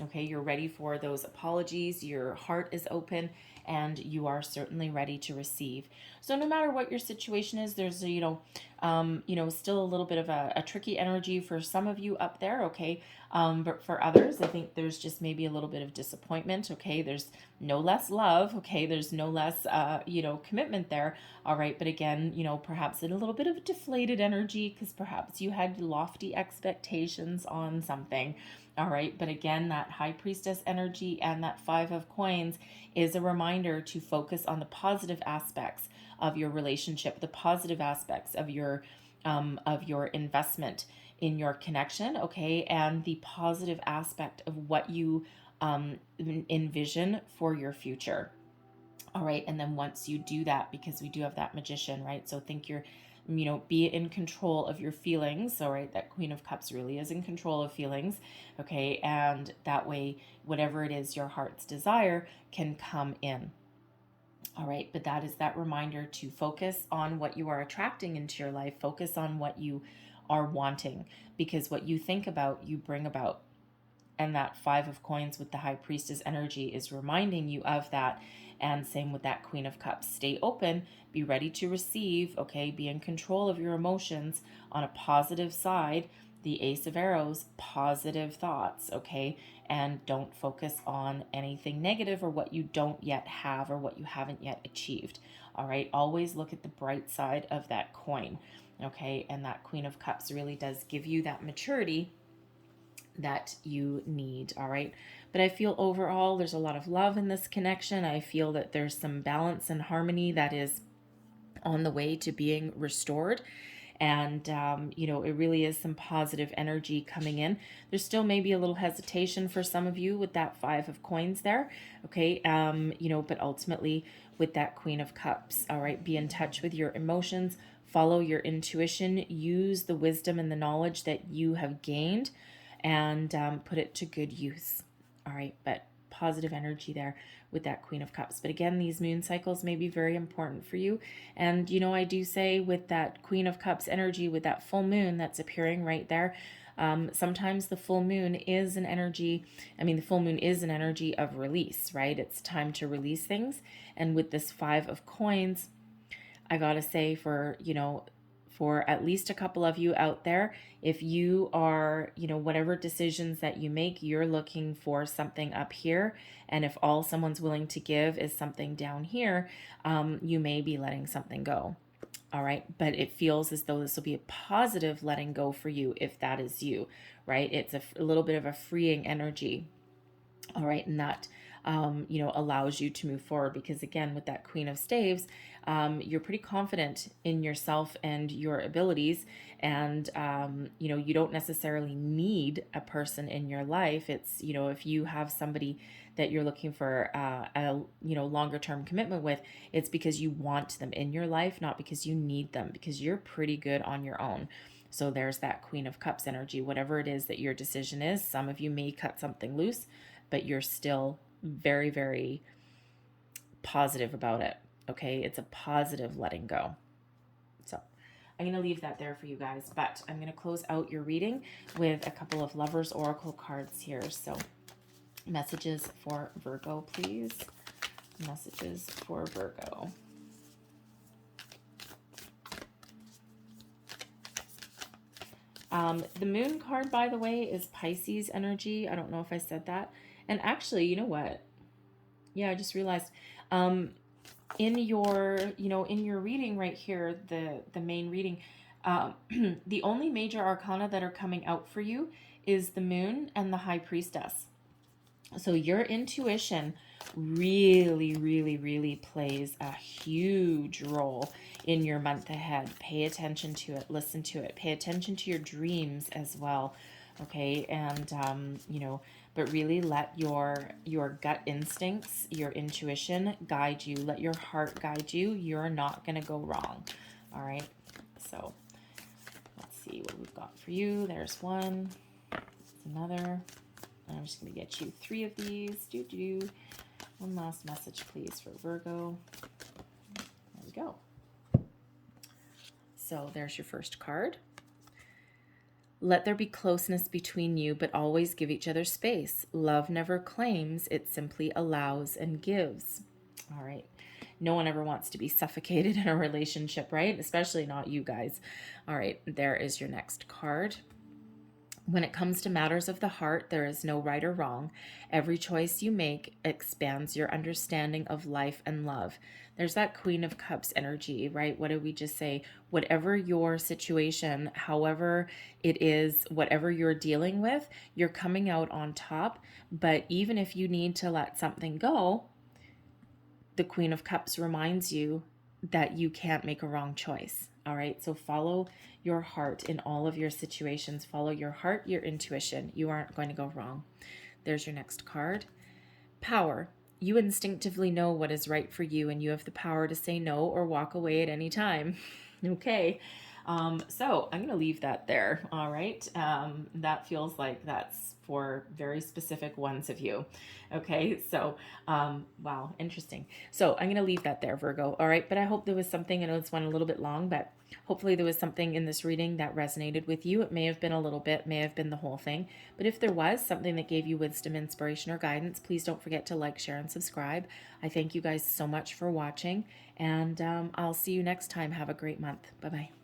Okay, you're ready for those apologies. Your heart is open and you are certainly ready to receive. So no matter what your situation is, there's still a little bit of a tricky energy for some of you up there, okay? But for others, I think there's just maybe a little bit of disappointment, okay? There's no less love, okay? There's no less, commitment there, all right? But again, perhaps in a little bit of deflated energy because perhaps you had lofty expectations on something, all right? But again, that High Priestess energy and that 5 of coins is a reminder to focus on the positive aspects of your relationship, the positive aspects of your investment in your connection, okay, and the positive aspect of what you envision for your future. All right, and then once you do that, because we do have that Magician, right? So think you're, be in control of your feelings. All right, that Queen of Cups really is in control of feelings, okay, and that way, whatever it is your heart's desire can come in. All right, but that is that reminder to focus on what you are attracting into your life. Focus on what you are wanting, because what you think about, you bring about. And that 5 of coins with the High Priestess energy is reminding you of that. And same with that Queen of Cups. Stay open, be ready to receive, okay? Be in control of your emotions on a positive side. The Ace of Arrows, positive thoughts, okay? And don't focus on anything negative or what you don't yet have or what you haven't yet achieved, all right? Always look at the bright side of that coin, okay? And that Queen of Cups really does give you that maturity that you need, all right? But I feel overall there's a lot of love in this connection. I feel that there's some balance and harmony that is on the way to being restored. And, it really is some positive energy coming in. There's still maybe a little hesitation for some of you with that 5 of coins there, okay? But ultimately with that Queen of Cups, all right, be in touch with your emotions, follow your intuition, use the wisdom and the knowledge that you have gained, and put it to good use, all right? But positive energy there with that Queen of Cups. But again, these moon cycles may be very important for you. And, I do say with that Queen of Cups energy, with that full moon that's appearing right there, sometimes the full moon is an energy, the full moon is an energy of release, right? It's time to release things. And with this 5 of coins, I gotta say for at least a couple of you out there, if you are, whatever decisions that you make, you're looking for something up here. And if all someone's willing to give is something down here, you may be letting something go. All right. But it feels as though this will be a positive letting go for you if that is you, right? It's a little bit of a freeing energy. All right. And that, allows you to move forward because, again, with that Queen of Staves, you're pretty confident in yourself and your abilities. And, you don't necessarily need a person in your life. It's, if you have somebody that you're looking for a longer term commitment with, it's because you want them in your life, not because you need them, because you're pretty good on your own. So there's that Queen of Cups energy. Whatever it is that your decision is, some of you may cut something loose, but you're still very, very positive about it. Okay, it's a positive letting go. So I'm going to leave that there for you guys, but I'm going to close out your reading with a couple of Lovers Oracle cards here. So messages for Virgo, please. Messages for Virgo. The moon card, by the way, is Pisces energy. I don't know if I said that. And actually, you know what? Yeah, I just realized in your reading right here, the main reading, The only major arcana that are coming out for you is the moon and the high priestess. So your intuition really, really, really plays a huge role in your month ahead. Pay attention to it, listen to it, pay attention to your dreams as well. Okay, and but really let your gut instincts, your intuition guide you. Let your heart guide you. You're not going to go wrong. All right, so let's see what we've got for you. There's one, another. I'm just going to get you 3 of these. One last message, please, for Virgo. There we go. So there's your first card. Let there be closeness between you, but always give each other space. Love never claims, it simply allows and gives. All right. No one ever wants to be suffocated in a relationship, right? Especially not you guys. All right, there is your next card. When it comes to matters of the heart, there is no right or wrong. Every choice you make expands your understanding of life and love. There's that Queen of Cups energy, right? What did we just say? Whatever your situation, however it is, whatever you're dealing with, you're coming out on top. But even if you need to let something go, the Queen of Cups reminds you that you can't make a wrong choice. All right, so follow your heart in all of your situations. Follow your heart, your intuition. You aren't going to go wrong. There's your next card. Power. You instinctively know what is right for you, and you have the power to say no or walk away at any time. Okay, so I'm going to leave that there. All right, that feels like that's for very specific ones of you. Okay, so wow, interesting. So I'm going to leave that there, Virgo. All right, but I hope there was something. I know this went a little bit long, but hopefully there was something in this reading that resonated with you. It may have been a little bit, may have been the whole thing. But if there was something that gave you wisdom, inspiration, or guidance, please don't forget to like, share, and subscribe. I thank you guys so much for watching, and I'll see you next time. Have a great month. Bye-bye.